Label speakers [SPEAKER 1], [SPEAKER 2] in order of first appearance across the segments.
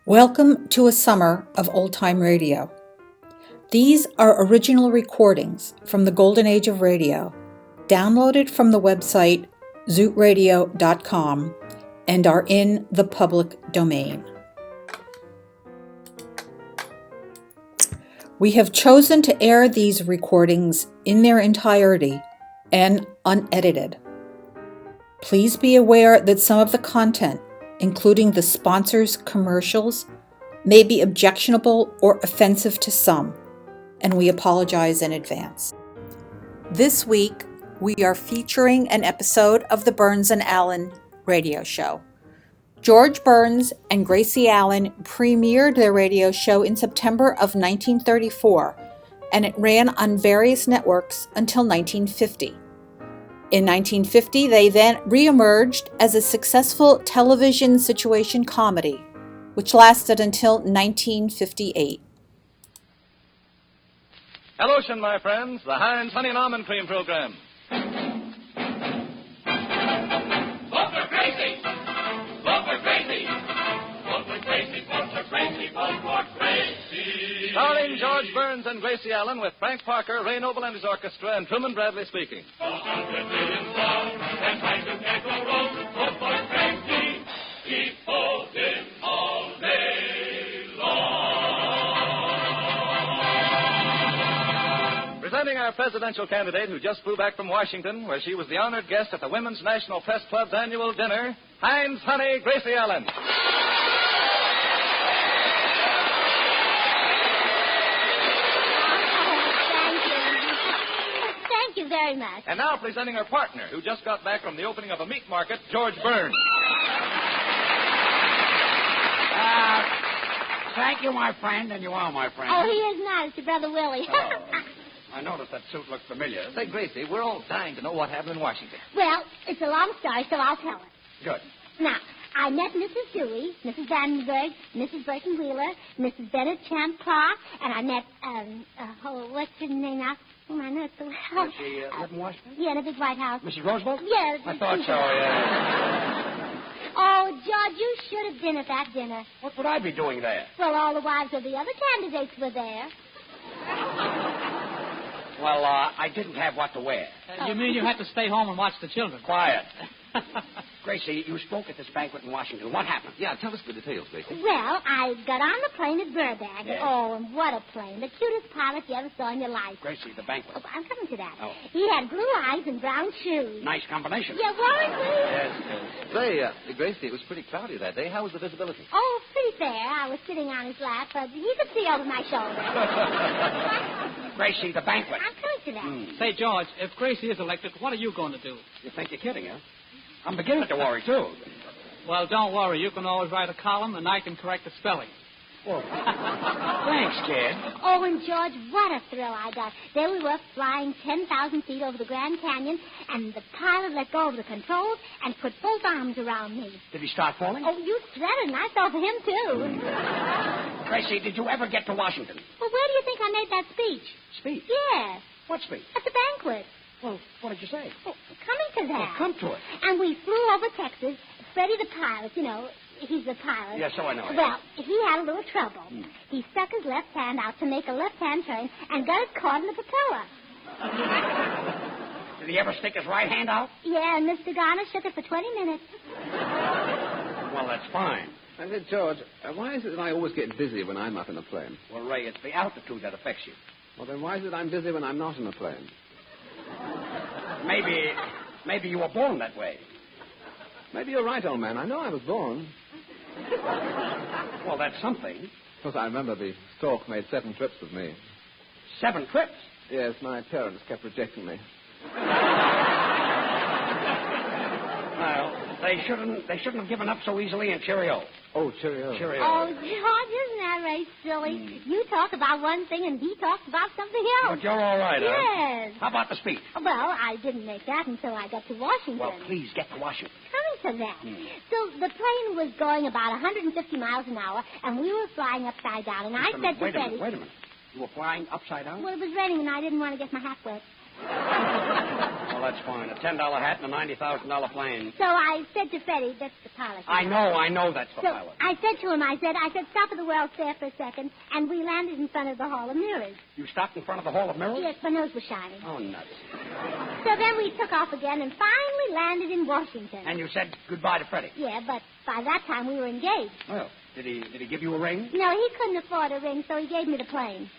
[SPEAKER 1] Welcome to a summer of old-time radio. These are original recordings from the golden age of radio, downloaded from the website zootradio.com and are in the public domain. We have chosen to air these recordings in their entirety and unedited. Please be aware that some of the content, including the sponsors' commercials, may be objectionable or offensive to some, and we apologize in advance. This week, we are featuring an episode of the Burns and Allen radio show. George Burns and Gracie Allen premiered their radio show in September of 1934, and it ran on various networks until 1950. In 1950, they then re-emerged as a successful television situation comedy, which lasted until 1958.
[SPEAKER 2] Hello, my friends, the Heinz Honey and Almond Cream program.
[SPEAKER 3] Vote for Gracie! Vote for Gracie! Vote for Gracie! Vote for Gracie! Vote for Gracie!
[SPEAKER 2] Starring George Burns and Gracie Allen with Frank Parker, Ray Noble and his orchestra, and Truman Bradley speaking.
[SPEAKER 3] 100 million songs and tries to can't go wrong. Vote for Gracie! Keep voting all day long.
[SPEAKER 2] Presenting our presidential candidate who just flew back from Washington, where she was the honored guest at the Women's National Press Club's annual dinner, Heinz Honey, Gracie Allen.
[SPEAKER 4] Thank you very much.
[SPEAKER 2] And now presenting her partner, who just got back from the opening of a meat market, George Burns.
[SPEAKER 5] Thank you, my friend, and you are my friend.
[SPEAKER 4] Oh, he is not. It's your brother Willie.
[SPEAKER 5] I noticed that suit looked familiar.
[SPEAKER 2] Say, Gracie, we're all dying to know what happened in Washington.
[SPEAKER 4] Well, it's a long story, so I'll tell it.
[SPEAKER 5] Good.
[SPEAKER 4] Now, I met Mrs. Dewey, Mrs. Vandenberg, Mrs. Burton Wheeler, Mrs. Bennett Champ Clark, and I met, what's her name now? Oh, I know it so well.
[SPEAKER 5] Does she live in Washington?
[SPEAKER 4] Yeah, in a big White House.
[SPEAKER 5] Mrs. Roosevelt?
[SPEAKER 4] Yes.
[SPEAKER 5] I thought so, yeah.
[SPEAKER 4] Oh, George, you should have been at that dinner.
[SPEAKER 5] What would I be doing there?
[SPEAKER 4] Well, all the wives of the other candidates were there.
[SPEAKER 5] Well, I didn't have what to wear.
[SPEAKER 6] You mean you had to stay home and watch the children?
[SPEAKER 5] Quiet. Gracie, you spoke at this banquet in Washington. What happened?
[SPEAKER 2] Yeah, tell us the details, Gracie.
[SPEAKER 4] Well, I got on the plane at Burbank.
[SPEAKER 5] Yes.
[SPEAKER 4] Oh, and what a plane. The cutest pilot you ever saw in your life.
[SPEAKER 5] Gracie, the banquet.
[SPEAKER 4] Oh, I'm coming to that.
[SPEAKER 5] Oh.
[SPEAKER 4] He had blue eyes and brown shoes.
[SPEAKER 5] Nice combination.
[SPEAKER 4] Yeah, Warren, please.
[SPEAKER 5] Yes.
[SPEAKER 2] Say, Gracie, it was pretty cloudy that day. How was the visibility?
[SPEAKER 4] Oh, pretty fair. I was sitting on his lap, but he could see over my shoulder.
[SPEAKER 5] Gracie, the banquet.
[SPEAKER 4] I'm coming to that.
[SPEAKER 6] Say, George, if Gracie is elected, what are you going to do?
[SPEAKER 5] You think you're kidding, huh? I'm beginning to worry, too.
[SPEAKER 6] Well, don't worry. You can always write a column, and I can correct the spelling.
[SPEAKER 5] Well, thanks, kid.
[SPEAKER 4] Oh, and George, what a thrill I got. There we were flying 10,000 feet over the Grand Canyon, and the pilot let go of the controls and put both arms around me.
[SPEAKER 5] Did he start falling?
[SPEAKER 4] Oh, you threatened, and I fell for him, too.
[SPEAKER 5] Gracie, did you ever get to Washington?
[SPEAKER 4] Well, where do you think I made that speech?
[SPEAKER 5] Speech?
[SPEAKER 4] Yes,
[SPEAKER 5] What speech?
[SPEAKER 4] at the banquet.
[SPEAKER 5] Well, what did you say?
[SPEAKER 4] Oh, coming to that.
[SPEAKER 5] Well, come to it.
[SPEAKER 4] And we flew over Texas. Freddie the pilot, you know, he's the pilot.
[SPEAKER 5] Yes, so I know.
[SPEAKER 4] Well, he had a little trouble. He stuck his left hand out to make a left-hand turn and got it caught in the propeller.
[SPEAKER 5] Did he ever stick his right hand out?
[SPEAKER 4] Yeah, and Mr. Garner shook it for 20 minutes.
[SPEAKER 5] Well, that's fine.
[SPEAKER 7] I said, George, why is it that I always get dizzy when I'm up in a plane?
[SPEAKER 5] Well, Ray, it's the altitude that affects you.
[SPEAKER 7] Well, then why is it I'm dizzy when I'm not in a plane?
[SPEAKER 5] Maybe you were born that way.
[SPEAKER 7] Maybe you're right, old man. I know I was born.
[SPEAKER 5] Well, that's something.
[SPEAKER 7] Of course, I remember the stork made 7 trips with me.
[SPEAKER 5] 7 trips.
[SPEAKER 7] Yes, my parents kept rejecting me.
[SPEAKER 5] Well, they shouldn't have given up so easily, and cheerio.
[SPEAKER 7] Oh, cheerio.
[SPEAKER 5] Cheerio.
[SPEAKER 4] Oh, George, isn't that right silly? You talk about one thing and he talks about something else.
[SPEAKER 5] But you're all right, huh?
[SPEAKER 4] Yes.
[SPEAKER 5] How about the speech?
[SPEAKER 4] Well, I didn't make that until I got to Washington.
[SPEAKER 5] Well, please get to Washington.
[SPEAKER 4] Coming to that. So the plane was going about 150 miles an hour, and we were flying upside down. And I said to
[SPEAKER 5] Wait a
[SPEAKER 4] Freddie...
[SPEAKER 5] minute. You were flying upside down?
[SPEAKER 4] Well, it was raining, and I didn't want to get my hat wet.
[SPEAKER 5] Well, that's fine. A $10 hat and a $90,000 plane.
[SPEAKER 4] So I said to Freddie, that's the pilot.
[SPEAKER 5] I know that's the
[SPEAKER 4] So
[SPEAKER 5] pilot.
[SPEAKER 4] I said to him, I said, stop at the World's Fair for a second, and we landed in front of the Hall of Mirrors.
[SPEAKER 5] You stopped in front of the Hall of Mirrors?
[SPEAKER 4] Yes, my nose was shining.
[SPEAKER 5] Oh, nuts.
[SPEAKER 4] So then we took off again and finally landed in Washington.
[SPEAKER 5] And you said goodbye to Freddie?
[SPEAKER 4] Yeah, but by that time we were engaged.
[SPEAKER 5] Well, did he give you a ring?
[SPEAKER 4] No, he couldn't afford a ring, so he gave me the plane.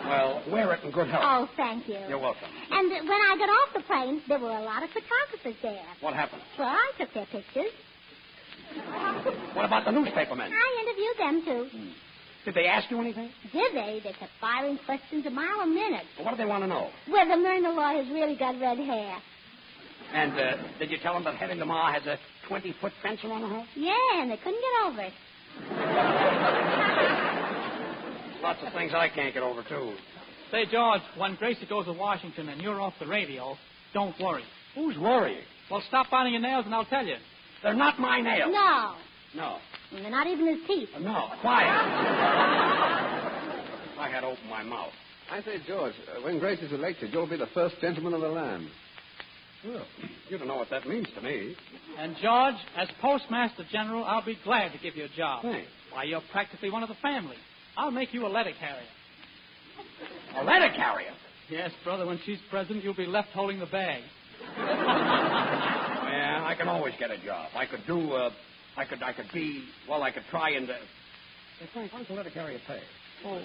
[SPEAKER 5] Well, wear it in good health.
[SPEAKER 4] Oh, thank you.
[SPEAKER 5] You're welcome.
[SPEAKER 4] And when I got off the plane, there were a lot of photographers there.
[SPEAKER 5] What happened?
[SPEAKER 4] Well, I took their pictures.
[SPEAKER 5] What about the newspapermen?
[SPEAKER 4] I interviewed them, too.
[SPEAKER 5] Did they ask you anything?
[SPEAKER 4] Did they? They kept firing questions a mile a minute.
[SPEAKER 5] Well, what do they want to know?
[SPEAKER 4] Whether Myrna Law has really got red hair.
[SPEAKER 5] And did you tell them that Hetty Lamar has a 20-foot fence around her house?
[SPEAKER 4] Yeah, and they couldn't get over it.
[SPEAKER 5] Lots of things I can't get over, too.
[SPEAKER 6] Say, George, when Gracie goes to Washington and you're off the radio, don't worry.
[SPEAKER 5] Who's worrying?
[SPEAKER 6] Well, stop biting your nails and I'll tell you.
[SPEAKER 5] They're not my nails.
[SPEAKER 4] No.
[SPEAKER 5] No.
[SPEAKER 4] And they're not even his teeth.
[SPEAKER 5] No. Quiet. I had to open my mouth.
[SPEAKER 7] I say, George, when Grace is elected, you'll be the first gentleman of the land.
[SPEAKER 5] Well, you don't know what that means to me.
[SPEAKER 6] And, George, as Postmaster General, I'll be glad to give you a job.
[SPEAKER 5] Thanks.
[SPEAKER 6] Why, you're practically one of the family. I'll make you a letter carrier.
[SPEAKER 5] A letter carrier?
[SPEAKER 6] Yes, brother, when she's president, you'll be left holding the bag.
[SPEAKER 5] Yeah, I can always get a job. I could try and... Hey, Frank, what's a letter carrier pay?
[SPEAKER 6] Oh,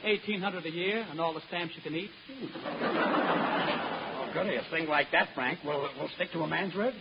[SPEAKER 6] $1,800 a year and all the stamps you can eat.
[SPEAKER 5] Oh, goody, a thing like that, Frank, will stick to a man's ribs.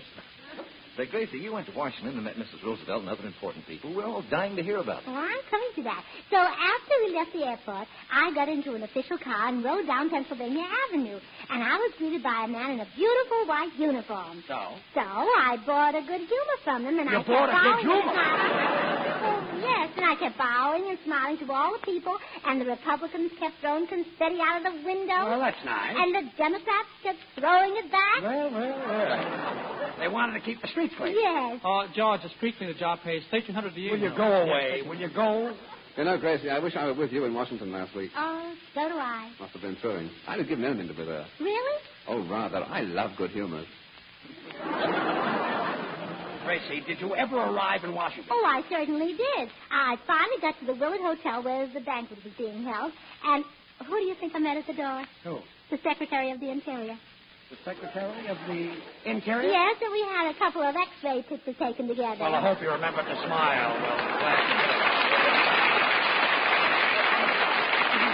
[SPEAKER 2] Say, Gracie, you went to Washington and met Mrs. Roosevelt and other important people. We're all dying to hear about it.
[SPEAKER 4] Oh, I'm coming to that. So after we left the airport, I got into an official car and rode down Pennsylvania Avenue. And I was greeted by a man in a beautiful white uniform.
[SPEAKER 5] So?
[SPEAKER 4] So I bought a good humor from him, and
[SPEAKER 5] You
[SPEAKER 4] I kept
[SPEAKER 5] bought a good
[SPEAKER 4] bowing
[SPEAKER 5] humor?
[SPEAKER 4] Oh, yes, and I kept bowing and smiling to all the people, and the Republicans kept throwing confetti out of the window.
[SPEAKER 5] Well, that's nice.
[SPEAKER 4] And the Democrats kept throwing it back.
[SPEAKER 5] Well. They wanted to keep the streets clean.
[SPEAKER 4] Yes.
[SPEAKER 6] Oh, George, the street cleaner job pays $1,300 a year.
[SPEAKER 5] Will you go away? Will you go?
[SPEAKER 7] You know, Gracie, I wish I were with you in Washington last week.
[SPEAKER 4] Oh, so do I.
[SPEAKER 7] Must have been thrilling. I'd have given anything to be there.
[SPEAKER 4] Really?
[SPEAKER 7] Oh, rather. I love good humor.
[SPEAKER 5] Gracie, did you ever arrive in Washington?
[SPEAKER 4] Oh, I certainly did. I finally got to the Willard Hotel where the banquet was being held. And who do you think I met at the door?
[SPEAKER 5] Who?
[SPEAKER 4] The Secretary of the Interior.
[SPEAKER 5] The Secretary of the Interior?
[SPEAKER 4] Yes, and we had a couple of X-ray pictures taken together.
[SPEAKER 5] Well, I hope you remembered to smile.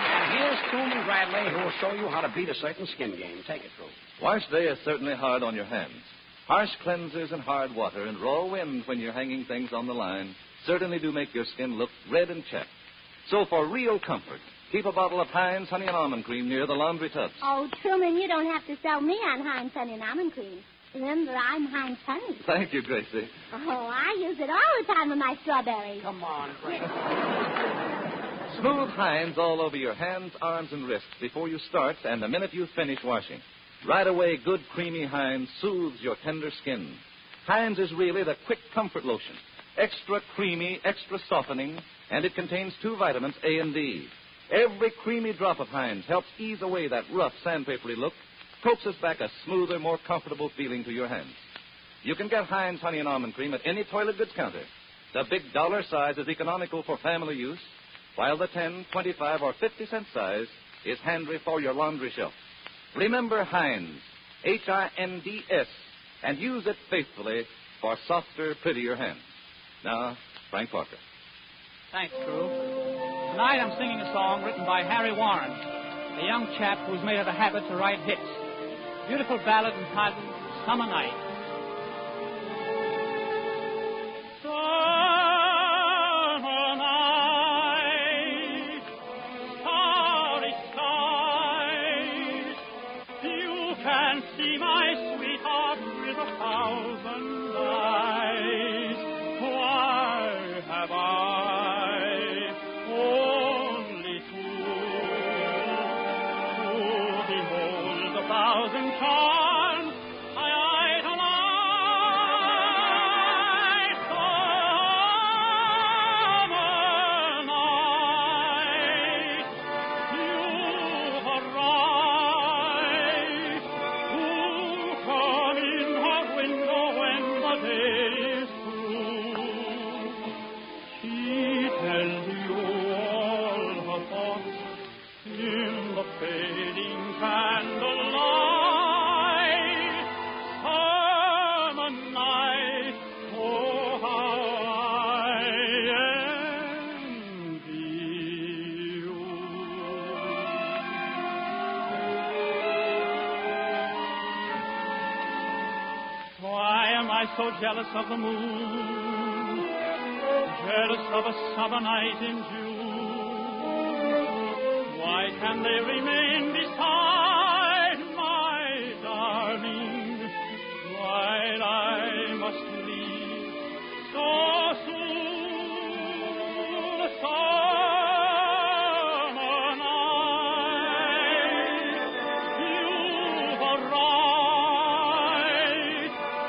[SPEAKER 5] And here's Truman Bradley, who will show you how to beat a certain skin game. Take it, Truman.
[SPEAKER 2] Wash day is certainly hard on your hands. Harsh cleansers and hard water and raw wind when you're hanging things on the line certainly do make your skin look red and chapped. So for real comfort, keep a bottle of Heinz Honey and Almond Cream near the laundry tubs.
[SPEAKER 4] Oh, Truman, you don't have to sell me on Heinz Honey and Almond Cream. Remember, I'm Heinz Honey.
[SPEAKER 2] Thank you, Gracie.
[SPEAKER 4] Oh, I use it all the time on my strawberries.
[SPEAKER 5] Come on, Gracie.
[SPEAKER 2] Smooth Heinz all over your hands, arms, and wrists before you start and the minute you finish washing. Right away, good creamy Heinz soothes your tender skin. Heinz is really the quick comfort lotion. Extra creamy, extra softening, and it contains 2 vitamins, A and D. Every creamy drop of Heinz helps ease away that rough, sandpapery look, coaxes back a smoother, more comfortable feeling to your hands. You can get Heinz Honey and Almond Cream at any toilet goods counter. The big dollar size is economical for family use, while the 10, 25, or 50-cent size is handy for your laundry shelf. Remember Heinz, H-I-N-D-S, and use it faithfully for softer, prettier hands. Now, Frank Parker.
[SPEAKER 6] Thanks, Drew. Tonight I'm singing a song written by Harry Warren, a young chap who's made it a habit to write hits. Beautiful ballad entitled Summer Night.
[SPEAKER 3] Summer night, starry skies, you can see my sweetheart with 1,000 eyes. Why have I only two to behold the 1,000 charms I idolize? Summer night, you arrive
[SPEAKER 6] so jealous of the moon, jealous of a summer night in June. Why can they remain beside my darling while I must leave so soon? Summer night, you've a right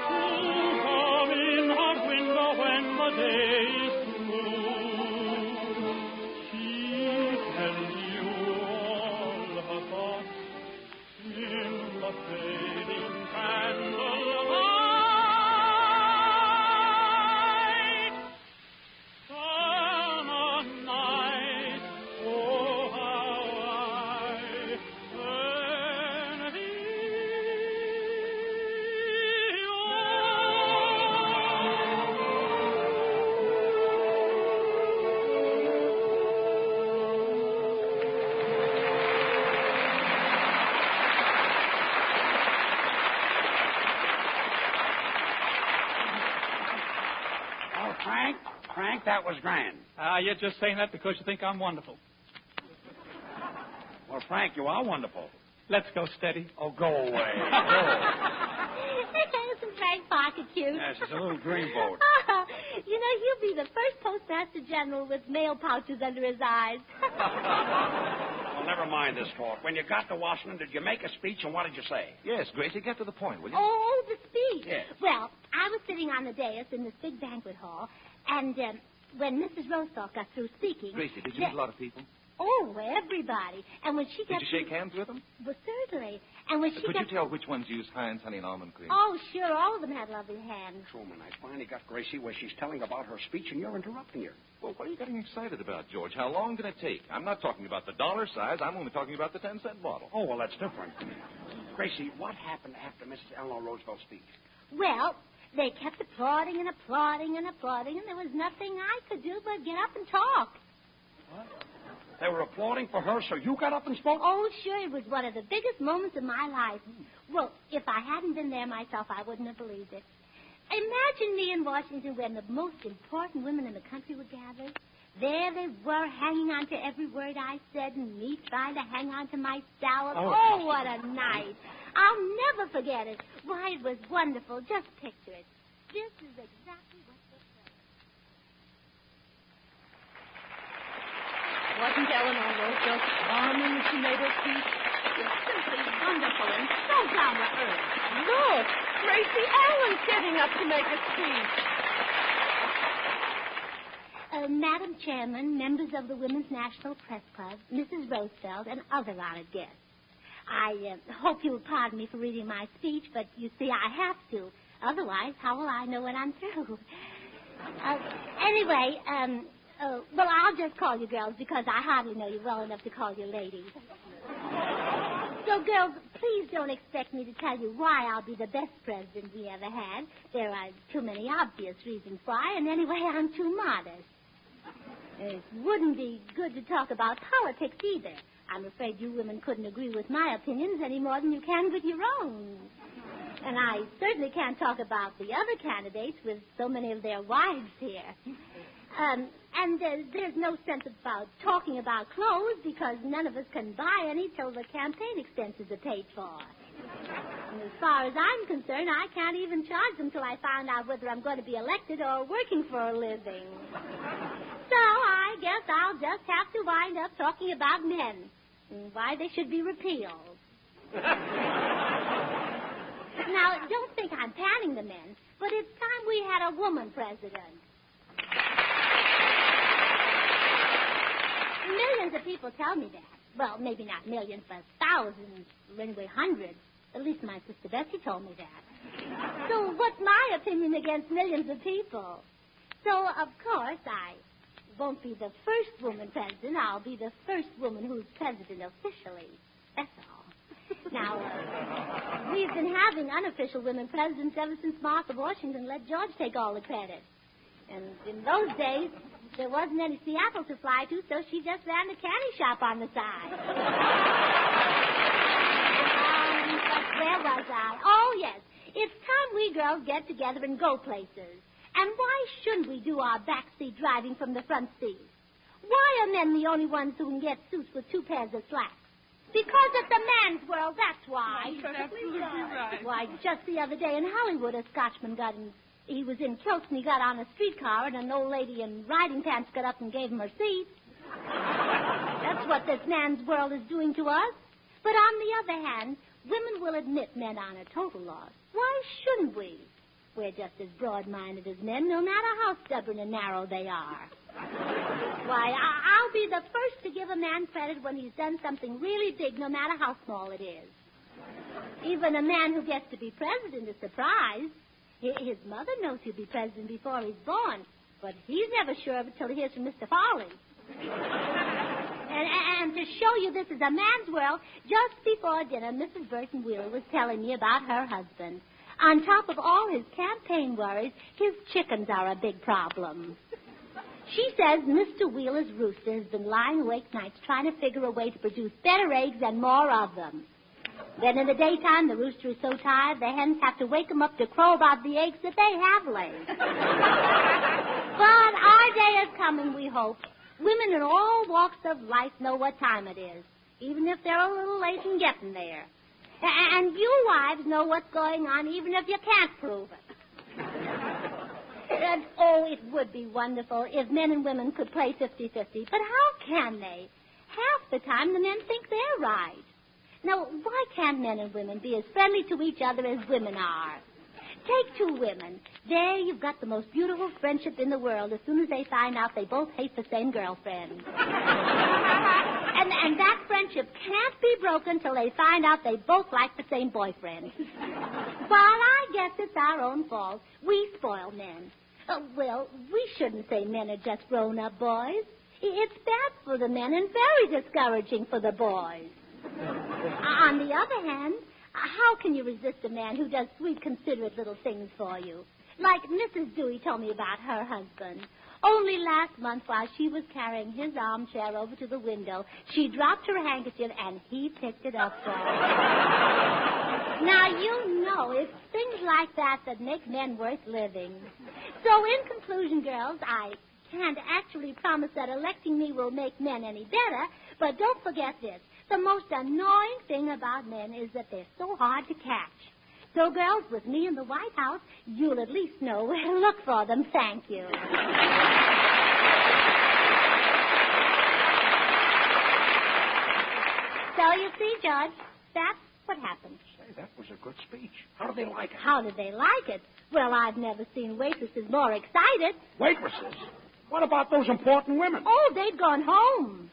[SPEAKER 6] to come in her window when the day is through. She tells you all her thoughts in the fading candlelight. Summer night, oh how I envy
[SPEAKER 5] Oh, Frank, that was grand.
[SPEAKER 6] You're just saying that because you think I'm wonderful.
[SPEAKER 5] Well, Frank, you are wonderful.
[SPEAKER 6] Let's go steady.
[SPEAKER 5] Oh, go away. Go.
[SPEAKER 4] Isn't Frank Parker cute?
[SPEAKER 5] Yes, it's a little dreamboat.
[SPEAKER 4] You know, he'll be the first postmaster general with mail pouches under his eyes.
[SPEAKER 5] Well, never mind this talk. When you got to Washington, did you make a speech, and what did you say?
[SPEAKER 2] Yes, Gracie, get to the point, will you?
[SPEAKER 4] Oh, the speech.
[SPEAKER 5] Yes.
[SPEAKER 4] Well, I was sitting on the dais in this big banquet hall, and when Mrs. Rostock got through speaking...
[SPEAKER 2] Gracie, did you meet a lot of people?
[SPEAKER 4] Oh, everybody. And when she got...
[SPEAKER 2] Did you shake hands with them?
[SPEAKER 4] Well, certainly. And when she
[SPEAKER 2] Could
[SPEAKER 4] got...
[SPEAKER 2] you tell which ones use Heinz honey and almond cream?
[SPEAKER 4] Oh, sure. All of them had lovely hands.
[SPEAKER 5] Truman, I finally got Gracie where she's telling about her speech, and you're interrupting her.
[SPEAKER 2] Well, what are you getting excited about, George? How long can it take? I'm not talking about the dollar size. I'm only talking about the 10-cent bottle.
[SPEAKER 5] Oh, well, that's different. Gracie, what happened after Mrs. Eleanor Roosevelt's speech?
[SPEAKER 4] Well, they kept applauding and applauding and applauding, and there was nothing I could do but get up and talk.
[SPEAKER 5] What? They were applauding for her, so you got up and spoke?
[SPEAKER 4] Oh, sure. It was one of the biggest moments of my life. Well, if I hadn't been there myself, I wouldn't have believed it. Imagine me in Washington when the most important women in the country were gathered. There they were, hanging on to every word I said, and me trying to hang on to my salad. Oh, what a night. I'll never forget it. Why, it was wonderful. Just picture it. This is exactly what they said.
[SPEAKER 8] Wasn't Eleanor Roosevelt charming when she made her speech? It was simply wonderful and so down to earth. Look, Gracie Allen's getting up to make a speech.
[SPEAKER 4] Madam Chairman, members of the Women's National Press Club, Mrs. Roosevelt, and other honored guests. I hope you'll pardon me for reading my speech, but you see, I have to. Otherwise, how will I know when I'm through? Anyway, well, I'll just call you girls because I hardly know you well enough to call you ladies. So, girls, please don't expect me to tell you why I'll be the best president we ever had. There are too many obvious reasons why, and anyway, I'm too modest. It wouldn't be good to talk about politics either. I'm afraid you women couldn't agree with my opinions any more than you can with your own. And I certainly can't talk about the other candidates with so many of their wives here. And there's no sense about talking about clothes because none of us can buy any till the campaign expenses are paid for. And as far as I'm concerned, I can't even charge them till I find out whether I'm going to be elected or working for a living. So I guess I'll just have to wind up talking about men and why they should be repealed. Now, don't think I'm patting the men, but it's time we had a woman president. Millions of people tell me that. Well, maybe not millions, but thousands, or anyway hundreds. At least my sister Bessie told me that. So what's my opinion against millions of people? So, of course, I won't be the first woman president. I'll be the first woman who's president officially. That's all. Now, we've been having unofficial women presidents ever since Martha Washington let George take all the credit. And in those days, there wasn't any Seattle to fly to, so she just ran the candy shop on the side. But where was I? Oh, yes. It's time we girls get together and go places. And why shouldn't we do our backseat driving from the front seat? Why are men the only ones who can get suits with 2 pairs of slacks? Because it's a man's world, that's why.
[SPEAKER 8] You're absolutely right.
[SPEAKER 4] Why, just the other day in Hollywood, a Scotchman he was in kilts and he got on a streetcar and an old lady in riding pants got up and gave him her seat. That's what this man's world is doing to us. But on the other hand, women will admit men aren't a total loss. Why shouldn't we? We're just as broad-minded as men, no matter how stubborn and narrow they are. Why, I'll be the first to give a man credit when he's done something really big, no matter how small it is. Even a man who gets to be president is surprised. His mother knows he'll be president before he's born, but he's never sure of it till he hears from Mr. Farley. And to show you this is a man's world, just before dinner, Mrs. Burton Wheeler was telling me about her husband. On top of all his campaign worries, his chickens are a big problem. She says Mr. Wheeler's rooster has been lying awake nights trying to figure a way to produce better eggs and more of them. Then in the daytime, the rooster is so tired, the hens have to wake him up to crow about the eggs that they have laid. But our day is coming, we hope. Women in all walks of life know what time it is, even if they're a little late in getting there. And you wives know what's going on, even if you can't prove it. And, it would be wonderful if men and women could play 50-50. But how can they? Half the time the men think they're right. Now, why can't men and women be as friendly to each other as women are? Take 2 women. There you've got the most beautiful friendship in the world as soon as they find out they both hate the same girlfriend. And that friendship can't be broken till they find out they both like the same boyfriend. But I guess it's our own fault. We spoil men. Well, we shouldn't say men are just grown-up boys. It's bad for the men and very discouraging for the boys. On the other hand, how can you resist a man who does sweet, considerate little things for you? Like Mrs. Dewey told me about her husband. Only last month, while she was carrying his armchair over to the window, she dropped her handkerchief and he picked it up for her. Now, you know, it's things like that that make men worth living. So, in conclusion, girls, I can't actually promise that electing me will make men any better, but don't forget this. The most annoying thing about men is that they're so hard to catch. So, girls, with me in the White House, you'll at least know where to look for them. Thank you. So, you see, George, that's what happened.
[SPEAKER 5] Say, that was a good speech. How did they like it?
[SPEAKER 4] How did they like it? Well, I've never seen waitresses more excited.
[SPEAKER 5] Waitresses? What about those important women?
[SPEAKER 4] Oh, they'd gone home.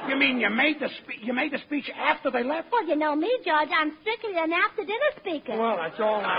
[SPEAKER 5] You mean you made the speech after they left?
[SPEAKER 4] Well, you know me, George. I'm strictly an after-dinner speaker.
[SPEAKER 5] Well, that's all I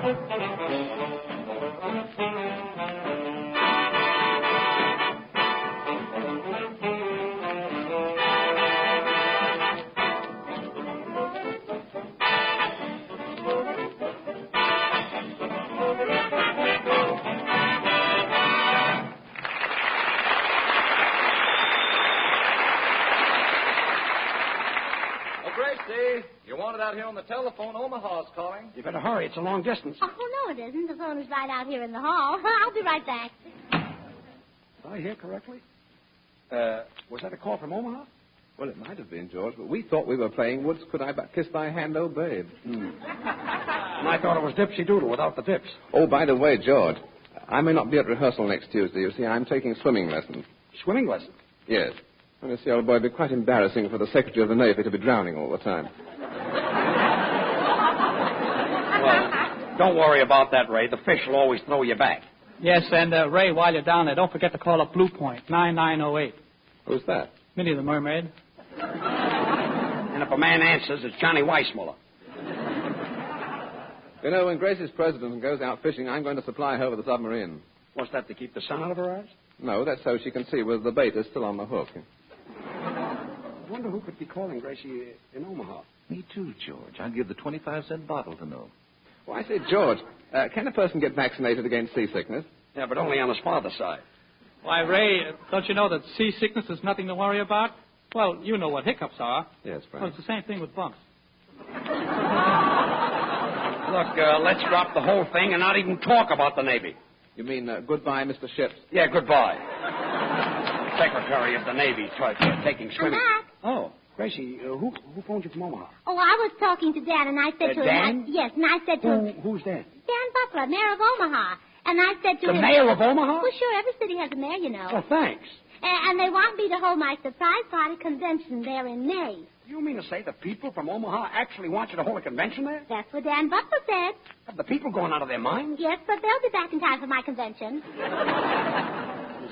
[SPEAKER 2] Gracie, you're wanted out here on the telephone. Omaha's calling.
[SPEAKER 5] You better hurry. It's a long distance.
[SPEAKER 4] Oh, no, it isn't. The phone is right out here in the hall. I'll be right back.
[SPEAKER 5] Did I hear correctly? Was that a call from Omaha?
[SPEAKER 7] Well, it might have been, George, but we thought we were playing Woods Could I But Kiss Thy Hand, Oh Babe.
[SPEAKER 5] And I thought it was Dipsy Doodle without the dips.
[SPEAKER 7] Oh, by the way, George, I may not be at rehearsal next Tuesday. You see, I'm taking swimming lessons.
[SPEAKER 5] Swimming lesson?
[SPEAKER 7] Yes. And you see, old boy, it'd be quite embarrassing for the Secretary of the Navy to be drowning all the time.
[SPEAKER 5] Well, don't worry about that, Ray. The fish will always throw you back.
[SPEAKER 6] Yes, and Ray, while you're down there, don't forget to call up Blue Point, 9908.
[SPEAKER 7] Who's that?
[SPEAKER 6] Minnie the Mermaid.
[SPEAKER 5] And if a man answers, it's Johnny Weissmuller.
[SPEAKER 7] You know, when Gracie's president and goes out fishing, I'm going to supply her with a submarine.
[SPEAKER 5] What's that, to keep the sun out of her eyes?
[SPEAKER 7] No, that's so she can see whether the bait is still on the hook.
[SPEAKER 5] I wonder who could be calling Gracie in Omaha.
[SPEAKER 2] Me too, George. I'd give the 25-cent bottle to know.
[SPEAKER 7] Well, I say, George, can a person get vaccinated against seasickness?
[SPEAKER 5] Yeah, but only on his father's side.
[SPEAKER 6] Why, Ray, don't you know that seasickness is nothing to worry about? Well, you know what hiccups are.
[SPEAKER 7] Yes, Frank.
[SPEAKER 6] Well, it's the same thing with bumps.
[SPEAKER 5] Look, let's drop the whole thing and not even talk about the Navy.
[SPEAKER 7] You mean
[SPEAKER 5] goodbye,
[SPEAKER 7] Mr. Ships?
[SPEAKER 5] Yeah, goodbye. Secretary of the Navy taking swimming.
[SPEAKER 4] I'm back.
[SPEAKER 5] Oh, Gracie, who phoned you from Omaha?
[SPEAKER 4] Oh, I was talking to Dan, and I said to him...
[SPEAKER 5] Dan?
[SPEAKER 4] Yes, and I said to him...
[SPEAKER 5] Who's that?
[SPEAKER 4] Dan Butler, mayor of Omaha. And I said to
[SPEAKER 5] The
[SPEAKER 4] him...
[SPEAKER 5] mayor of Omaha?
[SPEAKER 4] Well, sure, every city has a mayor, you know.
[SPEAKER 5] Oh, thanks.
[SPEAKER 4] And they want me to hold my surprise party convention there in May.
[SPEAKER 5] You mean to say the people from Omaha actually want you to hold a convention there?
[SPEAKER 4] That's what Dan Butler said.
[SPEAKER 5] Have the people going out of their minds?
[SPEAKER 4] Yes, but they'll be back in time for my convention.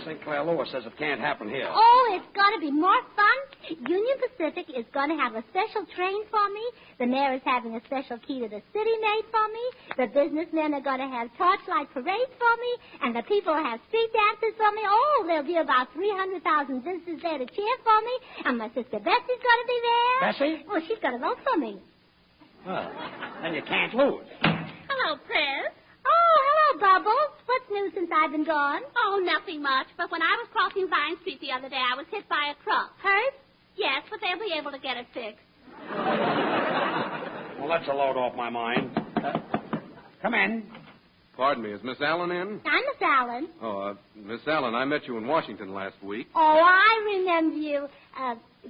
[SPEAKER 5] St. Clair Lewis says it can't happen here.
[SPEAKER 4] Oh, it's going to be more fun. Union Pacific is going to have a special train for me. The mayor is having a special key to the city made for me. The businessmen are going to have torchlight parades for me. And the people will have street dances for me. Oh, there'll be about 300,000 visitors there to cheer for me. And my sister Bessie's going to be there.
[SPEAKER 5] Bessie?
[SPEAKER 4] Well, she's going to vote for me.
[SPEAKER 5] Well, then you can't lose.
[SPEAKER 8] Hello, Pres.
[SPEAKER 4] Oh, hello, Bubbles. What's new since I've been gone?
[SPEAKER 8] Oh, nothing much. But when I was crossing Vine Street the other day, I was hit by a truck.
[SPEAKER 4] Hurt?
[SPEAKER 8] Yes, but they'll be able to get it fixed.
[SPEAKER 5] Well, that's a load off my mind. Come in.
[SPEAKER 9] Pardon me, is Miss Allen in?
[SPEAKER 4] I'm Miss Allen.
[SPEAKER 9] Oh, Miss Allen, I met you in Washington last week.
[SPEAKER 4] Oh, I remember you.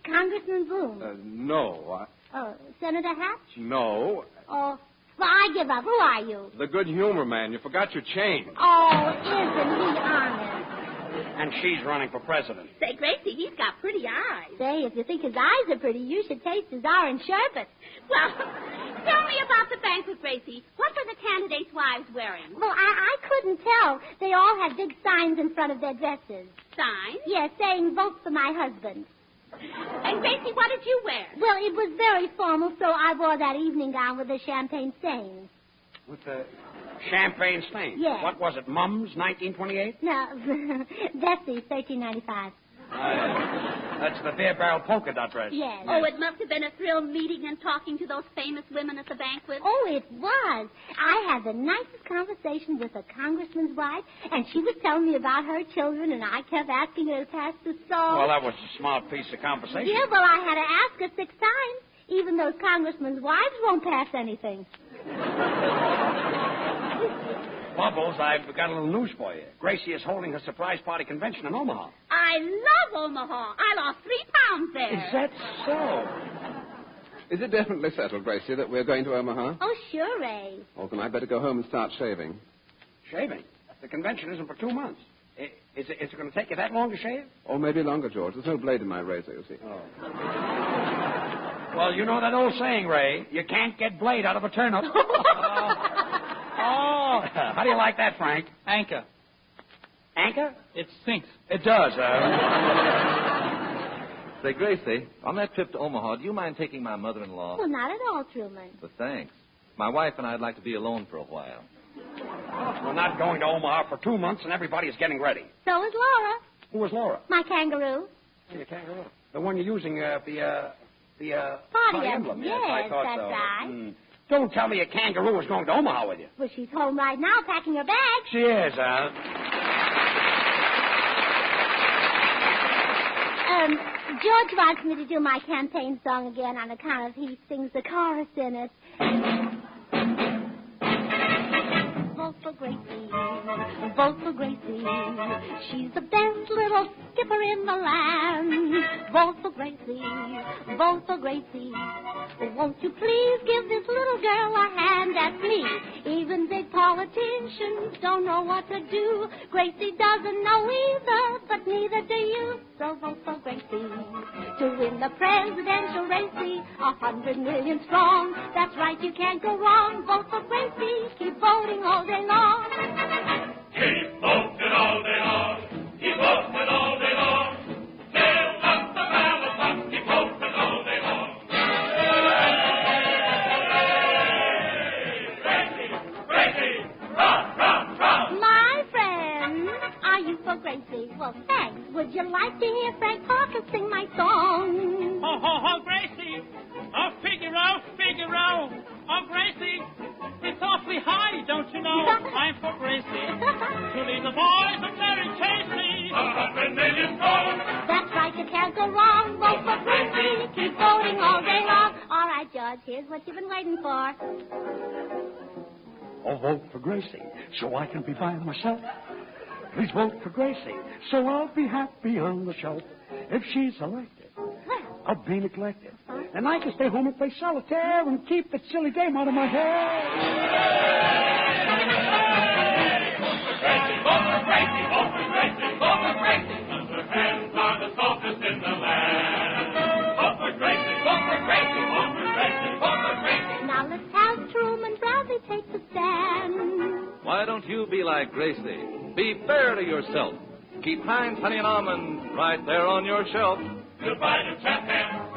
[SPEAKER 4] Congressman Boone.
[SPEAKER 9] No.
[SPEAKER 4] Oh, Senator Hatch?
[SPEAKER 9] No.
[SPEAKER 4] Oh, well, I give up. Who are you?
[SPEAKER 9] The good humor man. You forgot your chain.
[SPEAKER 4] Oh, isn't he honest?
[SPEAKER 5] And she's running for president.
[SPEAKER 8] Say, Gracie, he's got pretty eyes.
[SPEAKER 4] Say, if you think his eyes are pretty, you should taste his orange sherbet.
[SPEAKER 8] Well, tell me about the banquet, Gracie. What were the candidates' wives wearing?
[SPEAKER 4] Well, I couldn't tell. They all had big signs in front of their dresses.
[SPEAKER 8] Signs?
[SPEAKER 4] Yes, saying, vote for my husband.
[SPEAKER 8] And, Gracie, what did you wear?
[SPEAKER 4] Well, it was very formal, so I wore that evening gown with the champagne stains.
[SPEAKER 5] With the champagne stain?
[SPEAKER 4] Yes.
[SPEAKER 5] What was it, Mums, 1928?
[SPEAKER 4] No, Bessie, 1395.
[SPEAKER 5] That's the beer barrel polka dot dress.
[SPEAKER 4] Yes.
[SPEAKER 8] Oh, it must have been a thrill meeting and talking to those famous women at the banquet.
[SPEAKER 4] Oh, it was. I had the nicest conversation with a congressman's wife, and she was telling me about her children, and I kept asking her to pass the salt.
[SPEAKER 5] Well, that was a smart piece of conversation.
[SPEAKER 4] Yeah, well, I had to ask her 6 times. Even those congressmen's wives won't pass anything.
[SPEAKER 5] Bubbles, I've got a little news for you. Gracie is holding her surprise party convention in Omaha.
[SPEAKER 8] I love Omaha. I lost 3 pounds there.
[SPEAKER 5] Is that so?
[SPEAKER 7] Is it definitely settled, Gracie, that we're going to Omaha?
[SPEAKER 4] Oh, sure, Ray.
[SPEAKER 7] Well, then I'd better go home and start shaving.
[SPEAKER 5] Shaving? The convention isn't for 2 months. Is it going to take you that long to shave?
[SPEAKER 7] Or maybe longer, George. There's no blade in my razor, you see.
[SPEAKER 5] Oh. Well, you know that old saying, Ray. You can't get blade out of a turnip. Oh, how do you like that, Frank?
[SPEAKER 6] Anchor.
[SPEAKER 5] Anchor?
[SPEAKER 6] It sinks.
[SPEAKER 5] It does.
[SPEAKER 2] Say, Gracie, on that trip to Omaha, do you mind taking my mother-in-law?
[SPEAKER 4] Well, not at all, Truman.
[SPEAKER 2] But thanks. My wife and I'd like to be alone for a while.
[SPEAKER 5] We're not going to Omaha for 2 months, and everybody's getting ready.
[SPEAKER 4] So is Laura,
[SPEAKER 5] Who is Laura?
[SPEAKER 4] my kangaroo.
[SPEAKER 5] The kangaroo. The one you're using, the
[SPEAKER 4] Party emblem.
[SPEAKER 5] Yes, I
[SPEAKER 4] Yes,
[SPEAKER 5] thought
[SPEAKER 4] that's
[SPEAKER 5] so.
[SPEAKER 4] right.
[SPEAKER 5] Don't tell me a kangaroo is going to Omaha with you.
[SPEAKER 4] Well, she's home right now packing her bag.
[SPEAKER 5] She is,
[SPEAKER 4] George wants me to do my campaign song again on account of he sings the chorus in it. Vote for Gracie, vote for Gracie. She's the best little skipper in the land. Vote for Gracie, vote for Gracie. Won't you please give this little girl a hand? That's me. Even big politicians don't know what to do. Gracie doesn't know either, but neither do you. So vote for Gracie to win the presidential race. 100 million strong. That's right, you can't go wrong. Vote for Gracie. Keep voting all day long.
[SPEAKER 3] Keep voting all day long. Keep voting all day long. Fill up the ballot box. Keep voting all day long. Gracie, Gracie, run, run, run.
[SPEAKER 4] My friend, are you for Gracie? Well, thanks. Would you like to hear Frank Parker sing my song?
[SPEAKER 6] Ho, ho, ho, Gracie. Oh, Figaro, Figaro. Oh, Gracie. It's awfully high, don't you know? I'm for Gracie. To lead the boys of Mary Casey.
[SPEAKER 3] 100 million strong.
[SPEAKER 4] That's right, you can't go wrong. Vote for Gracie. Keep voting all day long. All right, George, here's what you've been waiting for.
[SPEAKER 5] Oh, vote for Gracie, so I can be by myself. Please vote for Gracie, so I'll be happy on the shelf. If she's elected, I'll be neglected. And I can stay home and play solitaire and keep that silly game out of my hair.
[SPEAKER 3] Gracie, vote for Gracie, vote for Gracie, vote for Gracie. 'Cause her hands are the softest in the land. Vote for Gracie, vote for Gracie, vote for Gracie, vote for Gracie.
[SPEAKER 4] Now let's have Truman Bradley take the stand.
[SPEAKER 2] Why don't you be like Gracie? Be fair to yourself. Keep Heinz Honey and Almond right there on your shelf.
[SPEAKER 3] Goodbye to Chat Hands.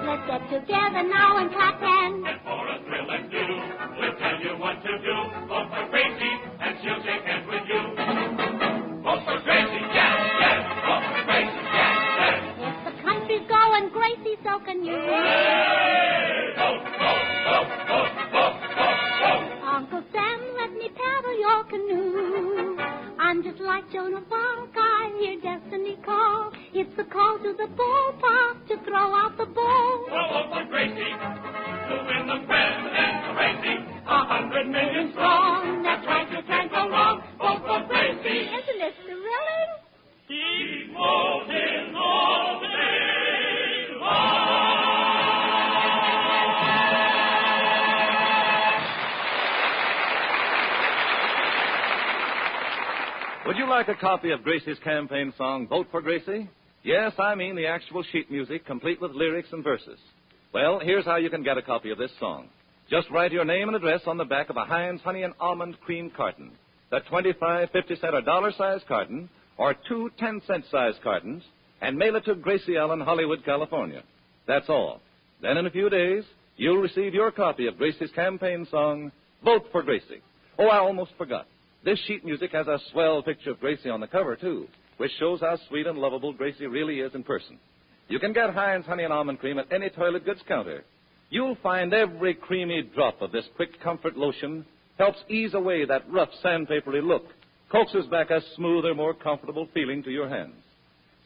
[SPEAKER 4] Let's get together now and clap hands.
[SPEAKER 3] And for a thrill and do, we'll tell you what to do. Vote for Gracie, and she'll shake hands with you. Vote for Gracie, yes, yes. Vote for Gracie, yes, yes.
[SPEAKER 4] If the country's going, Gracie, so can you.
[SPEAKER 3] Hey, vote, vote, vote, vote, vote, vote, vote.
[SPEAKER 4] Uncle Sam, let me paddle your canoe. I'm just like Joan of Arc, I hear destiny call. It's the call to the ballpark to throw out the ball.
[SPEAKER 3] Well, vote for Gracie to win the presidential race. 100 million strong. That's right, you can't go wrong. Vote for Gracie.
[SPEAKER 4] Isn't this thrilling?
[SPEAKER 3] Keep voting all day long.
[SPEAKER 2] Would you like a copy of Gracie's campaign song, Vote for Gracie? Yes, I mean the actual sheet music, complete with lyrics and verses. Well, here's how you can get a copy of this song. Just write your name and address on the back of a Heinz Honey and Almond Cream carton. That 25, 50-cent, or dollar-size carton, or 2 10-cent size cartons, and mail it to Gracie Allen, Hollywood, California. That's all. Then in a few days, you'll receive your copy of Gracie's campaign song, Vote for Gracie. Oh, I almost forgot. This sheet music has a swell picture of Gracie on the cover, too, which shows how sweet and lovable Gracie really is in person. You can get Heinz Honey and Almond Cream at any toilet goods counter. You'll find every creamy drop of this quick comfort lotion helps ease away that rough, sandpapery look, coaxes back a smoother, more comfortable feeling to your hands.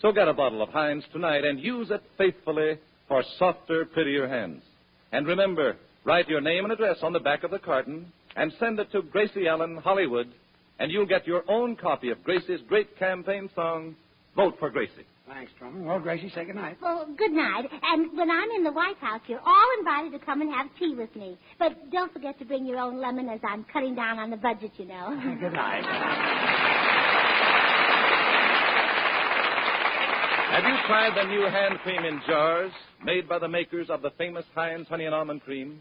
[SPEAKER 2] So get a bottle of Heinz tonight and use it faithfully for softer, prettier hands. And remember, write your name and address on the back of the carton and send it to Gracie Allen, Hollywood, and you'll get your own copy of Gracie's great campaign song, Vote for Gracie.
[SPEAKER 5] Thanks, Truman. Well, Gracie, say goodnight.
[SPEAKER 4] Well, good night. And when I'm in the White House, you're all invited to come and have tea with me. But don't forget to bring your own lemon as I'm cutting down on the budget, you know.
[SPEAKER 5] Good night.
[SPEAKER 2] Have you tried the new hand cream in jars made by the makers of the famous Heinz Honey and Almond Cream?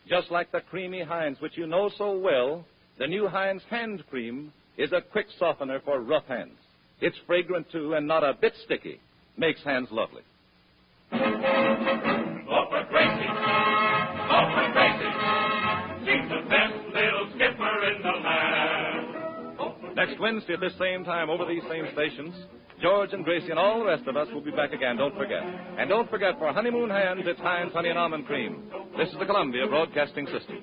[SPEAKER 2] Just like the creamy Heinz, which you know so well, the new Heinz Hand Cream is a quick softener for rough hands. It's fragrant, too, and not a bit sticky. Makes hands lovely.
[SPEAKER 3] Vote for Gracie. Vote for Gracie. She's the
[SPEAKER 2] Next Wednesday at this same time over these same stations, George and Gracie and all the rest of us will be back again, don't forget. And don't forget, for honeymoon hands, it's Heinz Honey and Almond Cream. This is the Columbia Broadcasting System.